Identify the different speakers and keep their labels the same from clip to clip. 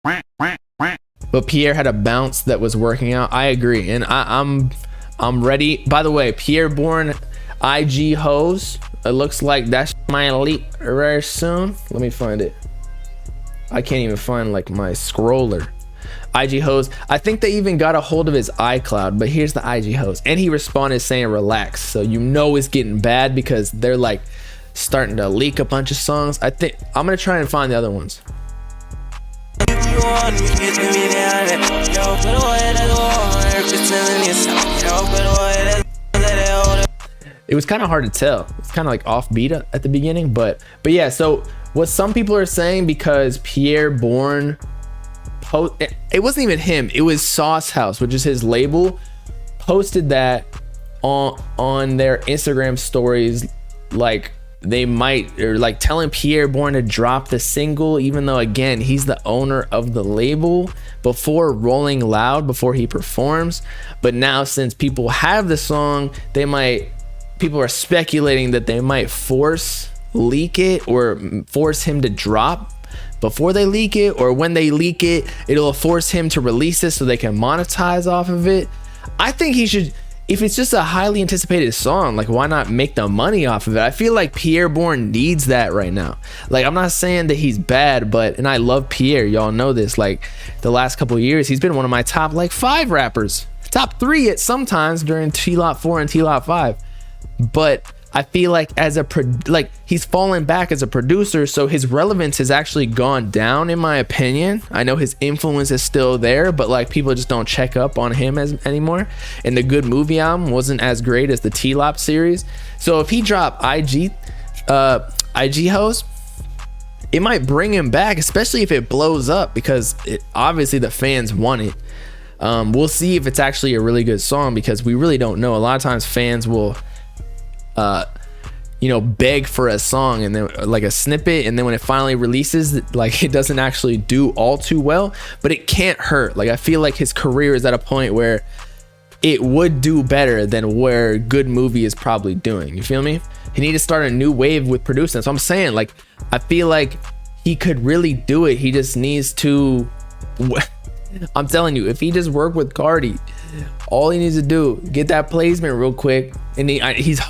Speaker 1: But Pierre had a bounce that was working out. I agree, and I'm ready. By the way, Pierre Bourne H03s. It looks like that's my elite very soon. Let me find it. I can't even find like my scroller. H03s. I think they even got a hold of his iCloud, but here's the H03s, and he responded saying relax. So you know it's getting bad because they're like starting to leak a bunch of songs. I think I'm gonna try and find the other ones. It was kind of hard to tell. It's kind of like offbeat at the beginning, but yeah. So what some people are saying, because Pierre Bourne it wasn't even him, it was Sauce House, which is his label, posted that on their Instagram stories, like they might, or like telling Pierre Bourne to drop the single, even though again he's the owner of the label, before Rolling Loud, before he performs. But now since people have the song, people are speculating that they might leak it or force him to drop before they leak it, or when they leak it, it'll force him to release it so they can monetize off of it. I think he should, if it's just a highly anticipated song, like why not make the money off of it? I feel like Pierre Bourne needs that right now. Like, I'm not saying that he's bad, but, and I love Pierre, y'all know this, like the last couple of years, he's been one of my top like 5 rappers, top 3 at sometimes during T-Lot 4 and T-Lot 5. But I feel like he's fallen back as a producer, so his relevance has actually gone down, in my opinion. I know his influence is still there, but like people just don't check up on him anymore. And the Good Movie album wasn't as great as the T-Lop series. So if he dropped H03s, it might bring him back, especially if it blows up, because obviously the fans want it. We'll see if it's actually a really good song, because we really don't know. A lot of times fans will beg for a song and then like a snippet, and then when it finally releases, like it doesn't actually do all too well, but it can't hurt. Like I feel like his career is at a point where it would do better than where Good Movie is probably doing. You feel me? He need to start a new wave with producing. So I'm saying, like, I feel like he could really do it. He just needs to I'm telling you, if he just worked with Cardi, all he needs to do, get that placement real quick, and he's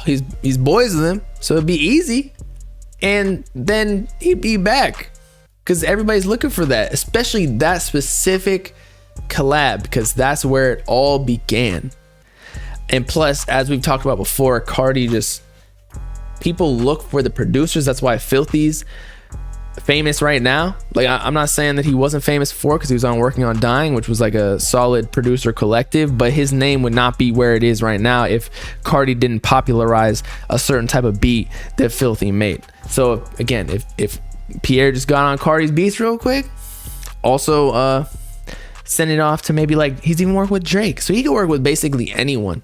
Speaker 1: boys with him, so it'd be easy, and then he'd be back, because everybody's looking for that, especially that specific collab, because that's where it all began. And plus, as we've talked about before, Cardi people look for the producers. That's why Filthy's famous right now. Like I'm not saying that he wasn't famous before, because he was working on Dying, which was like a solid producer collective, but his name would not be where it is right now if Cardi didn't popularize a certain type of beat that Filthy made. So again, if Pierre just got on Cardi's beats real quick, also send it off to maybe, like, he's even working with Drake, so he could work with basically anyone,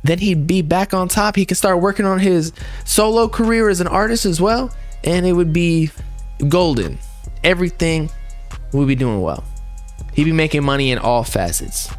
Speaker 1: then he'd be back on top. He could start working on his solo career as an artist as well, and it would be golden. Everything would be doing well. He'd be making money in all facets.